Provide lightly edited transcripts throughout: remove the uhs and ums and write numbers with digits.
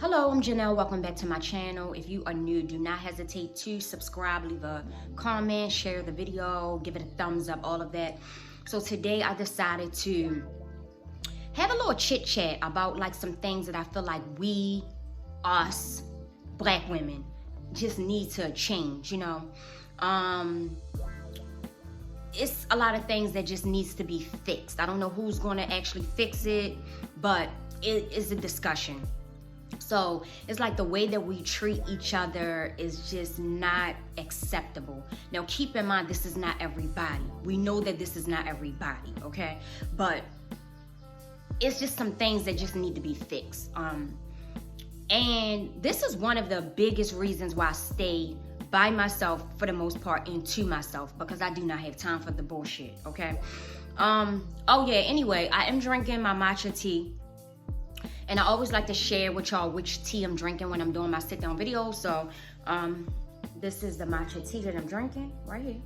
Hello, I'm Janelle. Welcome back to my channel. If you are new, do not hesitate to subscribe, leave a comment, share the video, give it a thumbs up, all of that. So today I decided to have a little chit chat about like some things that I feel like us black women just need to change, you know. It's a lot of things that just needs to be fixed. I don't know who's going to actually fix it, but it is a discussion. So it's like the way that we treat each other is just not acceptable. Now keep in mind, this is not everybody. We know that this is not everybody, okay? But it's just some things that just need to be fixed. And this is one of the biggest reasons why I stay by myself for the most part and to myself, because I do not have time for the bullshit, okay? Oh yeah, anyway, I am drinking my matcha tea. And I always like to share with y'all which tea I'm drinking when I'm doing my sit down videos. So this is the matcha tea that I'm drinking right here.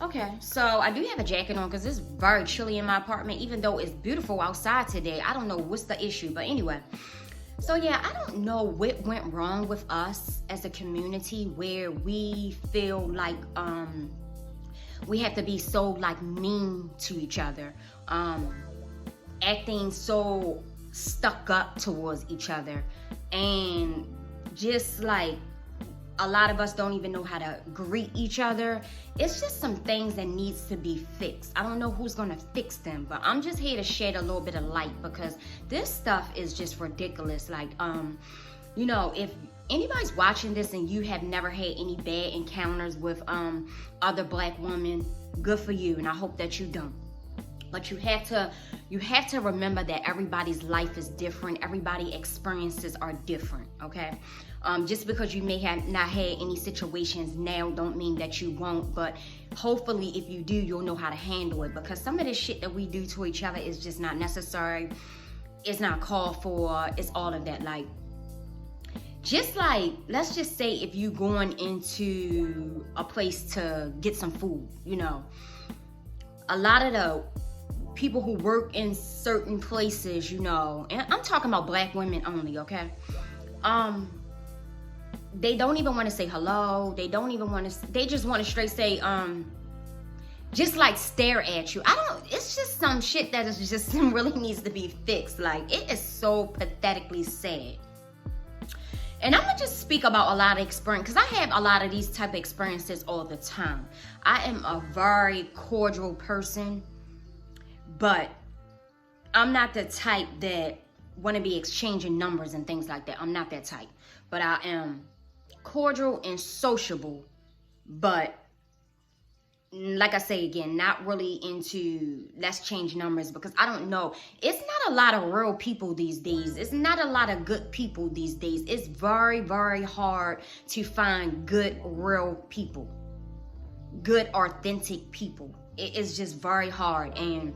Okay, so I do have a jacket on because it's very chilly in my apartment, even though it's beautiful outside today. I don't know what's the issue, but anyway. So yeah, I don't know what went wrong with us as a community where we feel like we have to be so like mean to each other, acting so stuck up towards each other, and just like a lot of us don't even know how to greet each other. It's just some things that needs to be fixed. I don't know who's gonna fix them, but I'm just here to shed a little bit of light because this stuff is just ridiculous. Like you know, if anybody's watching this and you have never had any bad encounters with other black women, good for you, and I hope that you don't. But you have to remember that everybody's life is different. Everybody's experiences are different, okay? Just because you may have not had any situations now don't mean that you won't, but hopefully if you do, you'll know how to handle it, because some of this shit that we do to each other is just not necessary. It's not called for. It's all of that. Like, just like, let's just say if you going into a place to get some food, you know, a lot of the people who work in certain places, you know, and I'm talking about black women only, okay? They don't even want to say hello. They don't even want to, they just want to straight say, just like stare at you. It's just some shit that is just really needs to be fixed. Like, it is so pathetically sad. And I'm gonna just speak about a lot of experience, because I have a lot of these type of experiences all the time. I am a very cordial person, but I'm not the type that want to be exchanging numbers and things like that. I'm not that type. But I am cordial and sociable, but like I say again, not really into let's change numbers, because I don't know. It's not a lot of real people these days. It's not a lot of good people these days. It's very, very hard to find good, real people. Good, authentic people. It is just very hard. And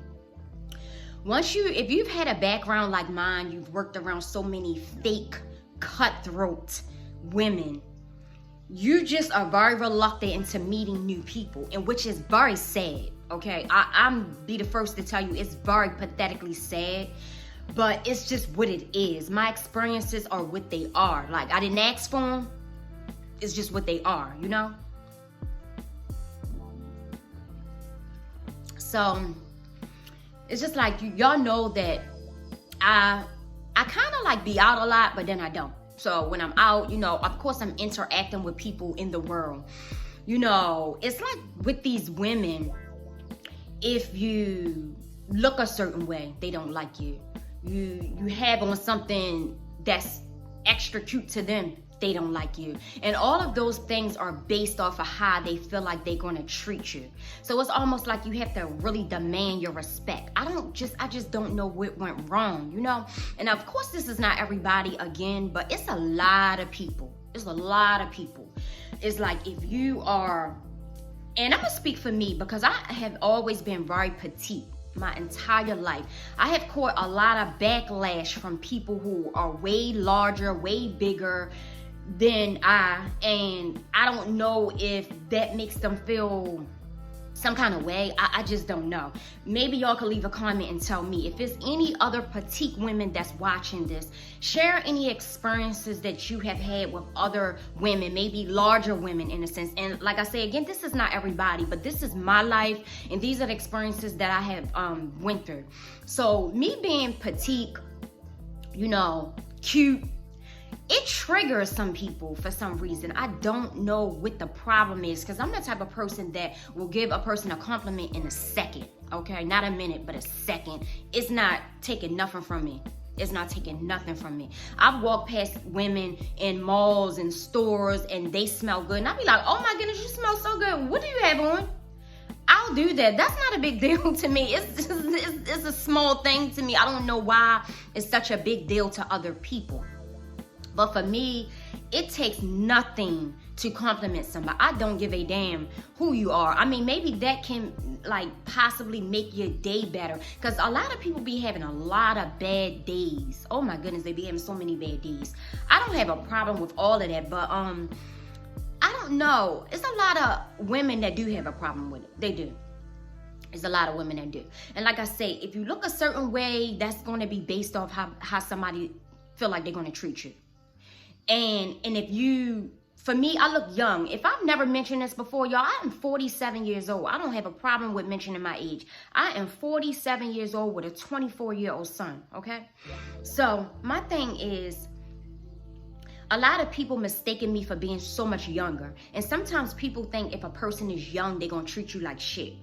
if you've had a background like mine, you've worked around so many fake, cutthroat women, you just are very reluctant into meeting new people, and which is very sad, okay? I'm be the first to tell you it's very pathetically sad, but it's just what it is. My experiences are what they are. Like, I didn't ask for them. It's just what they are, you know? So it's just like, y'all know that I kind of like be out a lot, but then I don't. So when I'm out, you know, of course I'm interacting with people in the world. You know, it's like with these women, if you look a certain way, they don't like you. You have on something that's extra cute to them, they don't like you. And all of those things are based off of how they feel like they're gonna treat you. So it's almost like you have to really demand your respect. I just don't know what went wrong, you know? And of course this is not everybody again, but it's a lot of people. It's a lot of people. It's like if you are, and I'm gonna speak for me because I have always been very petite my entire life. I have caught a lot of backlash from people who are way larger, way bigger than I, and I don't know if that makes them feel some kind of way. I just don't know. Maybe y'all could leave a comment and tell me if there's any other petite women that's watching this. Share any experiences that you have had with other women, maybe larger women in a sense. And like I say again, this is not everybody, but this is my life, and these are the experiences that I have went through. So me being petite, you know, cute, it triggers some people for some reason. I don't know what the problem is, because I'm the type of person that will give a person a compliment in a second, okay? Not a minute, but a second. It's not taking nothing from me. It's not taking nothing from me. I've walked past women in malls and stores and they smell good, and I'll be like, oh my goodness, you smell so good. What do you have on? I'll do that. That's not a big deal to me. It's a small thing to me. I don't know why it's such a big deal to other people. But for me, it takes nothing to compliment somebody. I don't give a damn who you are. I mean, maybe that can like possibly make your day better, because a lot of people be having a lot of bad days. Oh my goodness, they be having so many bad days. I don't have a problem with all of that, but I don't know. It's a lot of women that do have a problem with it. They do. There's a lot of women that do. And like I say, if you look a certain way, that's going to be based off how somebody feel like they're going to treat you. And if you, for me, I look young. If I've never mentioned this before, y'all, I am 47 years old. I don't have a problem with mentioning my age. I am 47 years old with a 24-year-old son, okay? So my thing is, a lot of people mistaken me for being so much younger. And sometimes people think if a person is young, they're going to treat you like shit.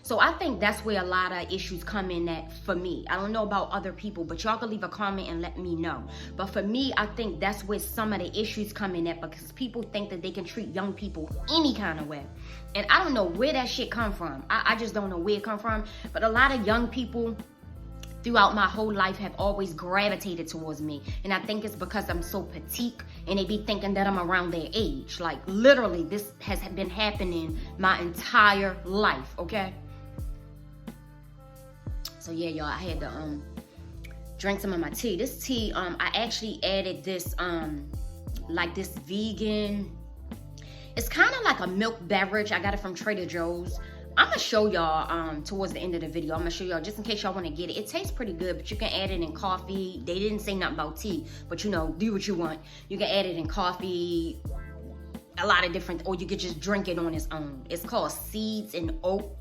So I think that's where a lot of issues come in at for me. I don't know about other people, but y'all can leave a comment and let me know. But for me, I think that's where some of the issues come in at, because people think that they can treat young people any kind of way. And I don't know where that shit come from. I just don't know where it come from. But a lot of young people throughout my whole life have always gravitated towards me. And I think it's because I'm so petite, and they be thinking that I'm around their age. Like literally, this has been happening my entire life, okay? So yeah, y'all, I had to drink some of my tea. This tea, I actually added this like this vegan, it's kind of like a milk beverage. I got it from Trader Joe's. I'm gonna show y'all towards the end of the video. I'm gonna show y'all just in case y'all want to get it. It tastes pretty good, but you can add it in coffee. They didn't say nothing about tea, but you know, do what you want. You can add it in coffee, a lot of different, or you could just drink it on its own. It's called Seeds and Oat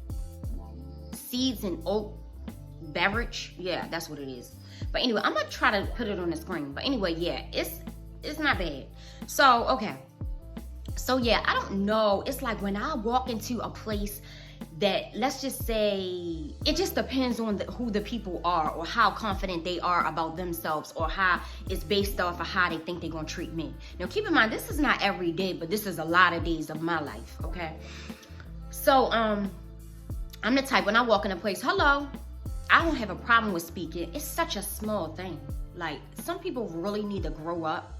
beverage. Yeah, that's what it is. But anyway, I'm gonna try to put it on the screen. But anyway, yeah, it's not bad. So okay, so yeah, I don't know. It's like when I walk into a place that, let's just say, it just depends on who the people are, or how confident they are about themselves, or how it's based off of how they think they're gonna treat me. Now keep in mind, this is not every day, but this is a lot of days of my life, okay? So I'm the type, when I walk in a place, hello, I don't have a problem with speaking. It's such a small thing. Like, some people really need to grow up.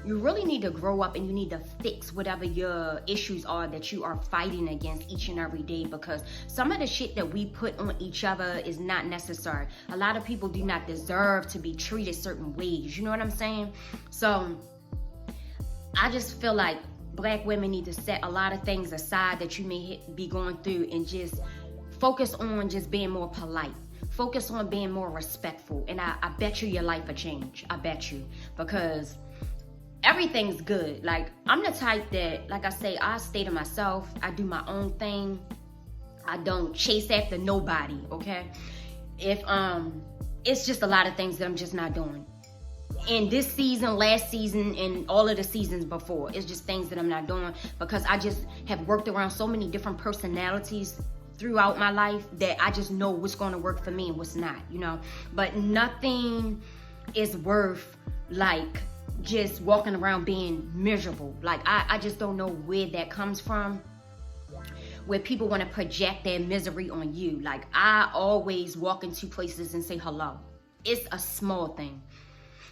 You really need to grow up, and you need to fix whatever your issues are that you are fighting against each and every day, because some of the shit that we put on each other is not necessary. A lot of people do not deserve to be treated certain ways. You know what I'm saying? So I just feel like Black women need to set a lot of things aside that you may be going through, and just focus on just being more polite. Focus on being more respectful. And I bet you your life will change. I bet you. Because everything's good. Like, I'm the type that, like I say, I stay to myself. I do my own thing. I don't chase after nobody, okay? If it's just a lot of things that I'm just not doing. In this season, last season, and all of the seasons before, it's just things that I'm not doing, because I just have worked around so many different personalities throughout my life that I just know what's going to work for me and what's not, you know. But nothing is worth like just walking around being miserable. Like, I just don't know where that comes from, where people want to project their misery on you. Like, I always walk into places and say hello. It's a small thing.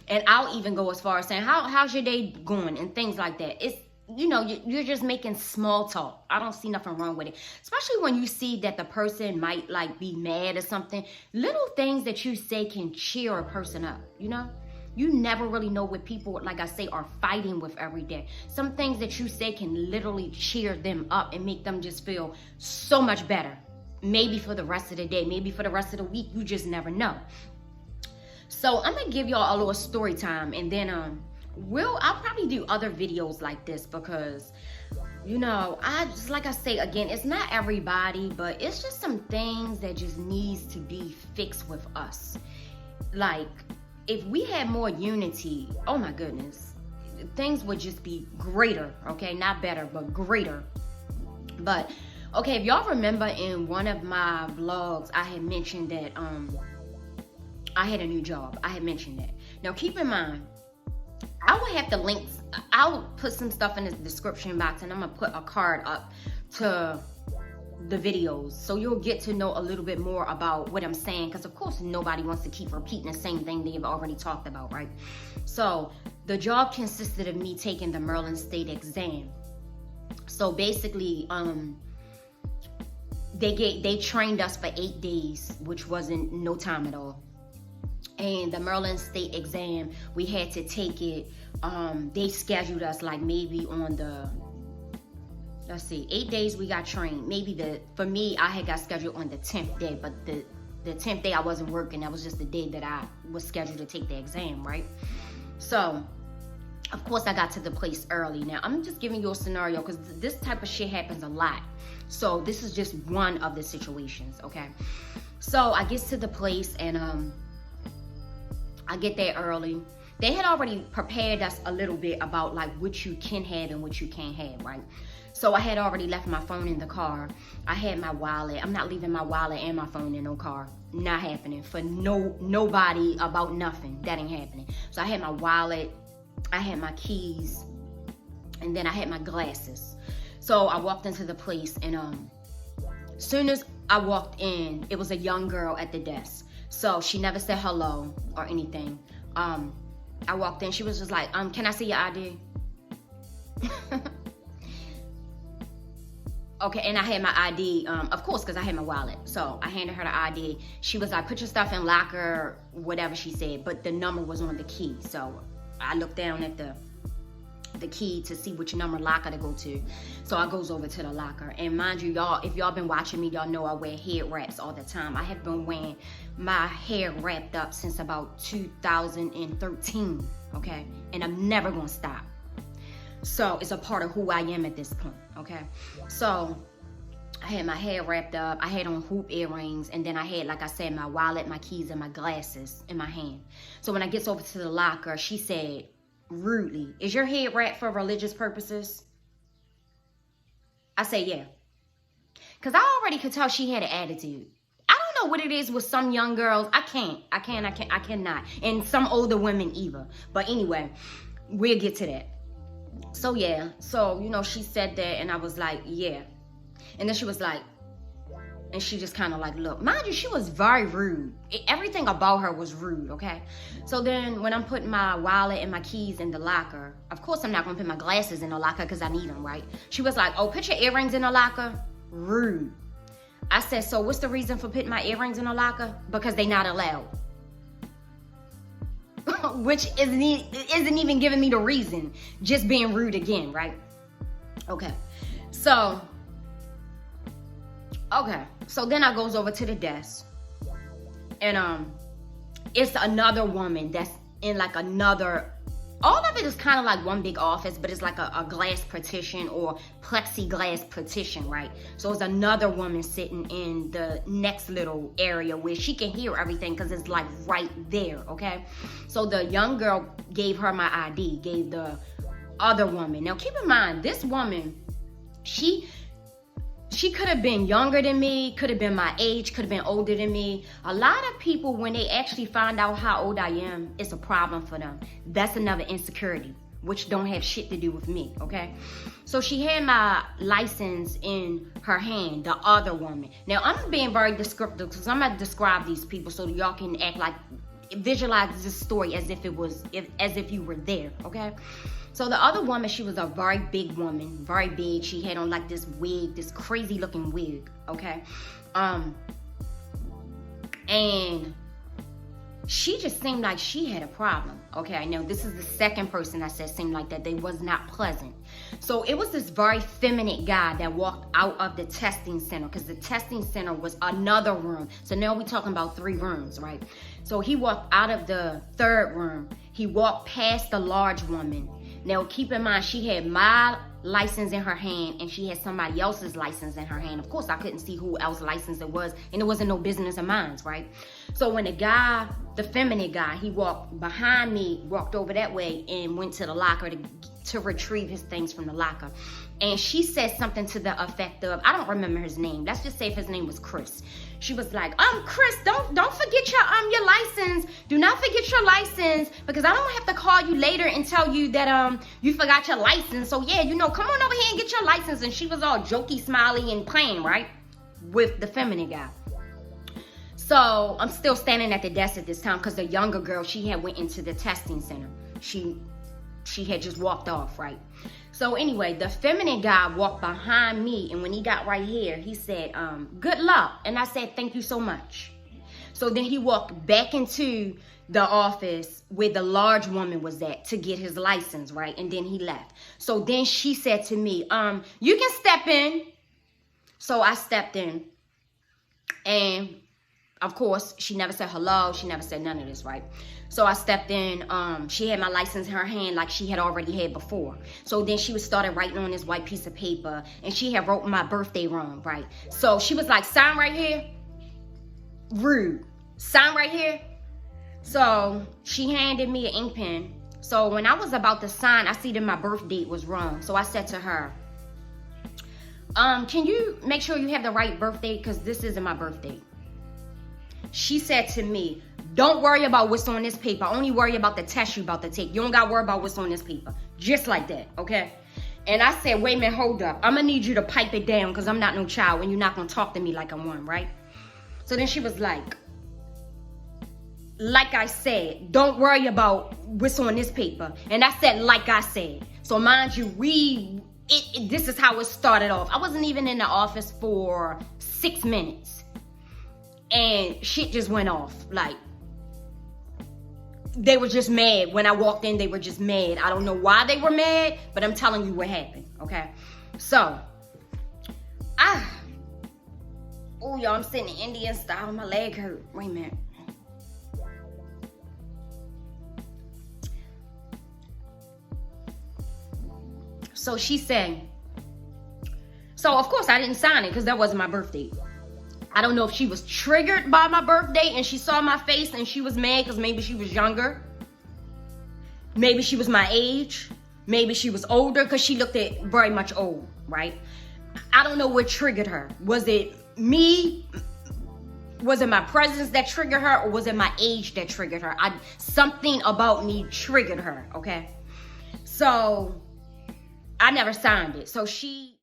And I'll even go as far as saying, how's your day going, and things like that. It's, you know, you're just making small talk. I don't see nothing wrong with it. Especially when you see that the person might like be mad or something. Little things that you say can cheer a person up, you know? You never really know what people, like I say, are fighting with every day. Some things that you say can literally cheer them up and make them just feel so much better. maybe for the rest of the day, maybe for the rest of the week. You just never know. So I'm gonna give y'all a little story time, and then I'll probably do other videos like this, because you know, like I say again, it's not everybody, but it's just some things that just needs to be fixed with us. Like, if we had more unity, oh my goodness, things would just be greater, okay? Not better, but greater. But okay, if y'all remember in one of my vlogs, I had mentioned that I had a new job. I had mentioned that. Now keep in mind, I will have the links. I'll put some stuff in the description box, and I'm gonna put a card up to the videos, so you'll get to know a little bit more about what I'm saying, because of course nobody wants to keep repeating the same thing they've already talked about, right? So the job consisted of me taking the Maryland State exam. So basically, they trained us for 8 days, which wasn't no time at all. And the Maryland State exam, we had to take it. They scheduled us like maybe on the, let's see, 8 days we got trained. Maybe for me, I had got scheduled on the 10th day, but the 10th day I wasn't working. That was just the day that I was scheduled to take the exam, right? So, of course, I got to the place early. Now, I'm just giving you a scenario because this type of shit happens a lot. So, this is just one of the situations, okay? So, I get to the place, and I get there early. They had already prepared us a little bit about like what you can have and what you can't have, right? So I had already left my phone in the car. I had my wallet. I'm not leaving my wallet and my phone in no car. Not happening for nobody about nothing. That ain't happening. So I had my wallet, I had my keys, and then I had my glasses. So I walked into the place, and as soon as I walked in, it was a young girl at the desk. So she never said hello or anything. I walked in, she was just like, can I see your ID? Okay, and I had my ID, of course, because I had my wallet. So I handed her the ID. She was like, put your stuff in locker, whatever she said, but the number was on the key. So I looked down at the key to see which number locker to go to. So I goes over to the locker, and mind you, y'all, if y'all been watching me, y'all know I wear head wraps all the time. I have been wearing my hair wrapped up since about 2013, okay? And I'm never gonna stop. So it's a part of who I am at this point, okay? So I had my hair wrapped up, I had on hoop earrings, and then I had, like I said, my wallet, my keys, and my glasses in my hand. So when I gets over to the locker, she said rudely, is your head wrapped for religious purposes? I say yeah. Because I already could tell she had an attitude. I don't know what it is with some young girls. I cannot. And some older women either. But anyway, we'll get to that. So yeah, so you know, she said that, and I was like, yeah. And then she was like, and she just kind of like, look, mind you, she was very rude. Everything about her was rude, okay? So then when I'm putting my wallet and my keys in the locker, of course I'm not gonna put my glasses in the locker because I need them, right? She was like, oh, put your earrings in the locker? Rude. I said, so what's the reason for putting my earrings in the locker? Because they not allowed. Which isn't even giving me the reason. Just being rude again, right? Okay. So then I goes over to the desk, and it's another woman that's in like another, all of it is kind of like one big office, but it's like a glass partition or plexiglass partition, right? So it's another woman sitting in the next little area where she can hear everything because it's like right there, okay? So the young girl gave her my ID, gave the other woman. Now keep in mind, this woman, she could have been younger than me, could have been my age, could have been older than me. A lot of people, when they actually find out how old I am, it's a problem for them. That's another insecurity, which don't have shit to do with me, okay? So she had my license in her hand, the other woman. Now, I'm being very descriptive because I'm going to describe these people so that y'all can act like, visualize this story as if you were there, okay? So the other woman, she was a very big woman, very big. She had on like this wig, this crazy looking wig, okay? And she just seemed like she had a problem. Okay, I know this is the second person I said seemed like that. They was not pleasant. So it was this very feminine guy that walked out of the testing center, because the testing center was another room. So now we're talking about 3 rooms, right? So he walked out of the 3rd room. He walked past the large woman. Now keep in mind, she had my license in her hand and she had somebody else's license in her hand. Of course, I couldn't see who else's license it was, and it wasn't no business of mine, right? So when the guy, the feminine guy, he walked behind me, walked over that way and went to the locker to retrieve his things from the locker. And she said something to the effect of, I don't remember his name. Let's just say if his name was Chris. She was like, Chris, don't forget your license. Do not forget your license, because I don't have to call you later and tell you that you forgot your license. So yeah, come on over here and get your license. And she was all jokey, smiley, and playing, right, with the feminine guy. So I'm still standing at the desk at this time, because the younger girl, she had went into the testing center. She had just walked off, right? So anyway, the feminine guy walked behind me, and when he got right here, he said, good luck. And I said, thank you so much. So then he walked back into the office where the large woman was at to get his license, right? And then he left. So then she said to me, you can step in. So I stepped in, and of course, she never said hello. She never said none of this, right? So I stepped in. She had my license in her hand like she had already had before. So then she started writing on this white piece of paper, and she had wrote my birthday wrong, right? So she was like, sign right here. Rude. Sign right here. So she handed me an ink pen. So when I was about to sign, I see that my birth date was wrong. So I said to her, can you make sure you have the right birthday? Because this isn't my birthday. She said to me, don't worry about what's on this paper. Only worry about the test you about to take. You don't got to worry about what's on this paper. Just like that, okay? And I said, wait a minute, hold up. I'm going to need you to pipe it down, because I'm not no child, and you're not going to talk to me like I'm one, right? So then she was like I said, don't worry about what's on this paper. And I said, like I said. So mind you, this is how it started off. I wasn't even in the office for 6 minutes. And shit just went off. Like, they were just mad. When I walked in, they were just mad. I don't know why they were mad, but I'm telling you what happened, okay? So, oh, y'all, I'm sitting in Indian style. My leg hurt. Wait a minute. So she said, so of course I didn't sign it, because that wasn't my birthday. I don't know if she was triggered by my birthday and she saw my face and she was mad because maybe she was younger. Maybe she was my age. Maybe she was older, because she looked very much old, right? I don't know what triggered her. Was it me? Was it my presence that triggered her, or was it my age that triggered her? Something about me triggered her, okay? So I never signed it. So she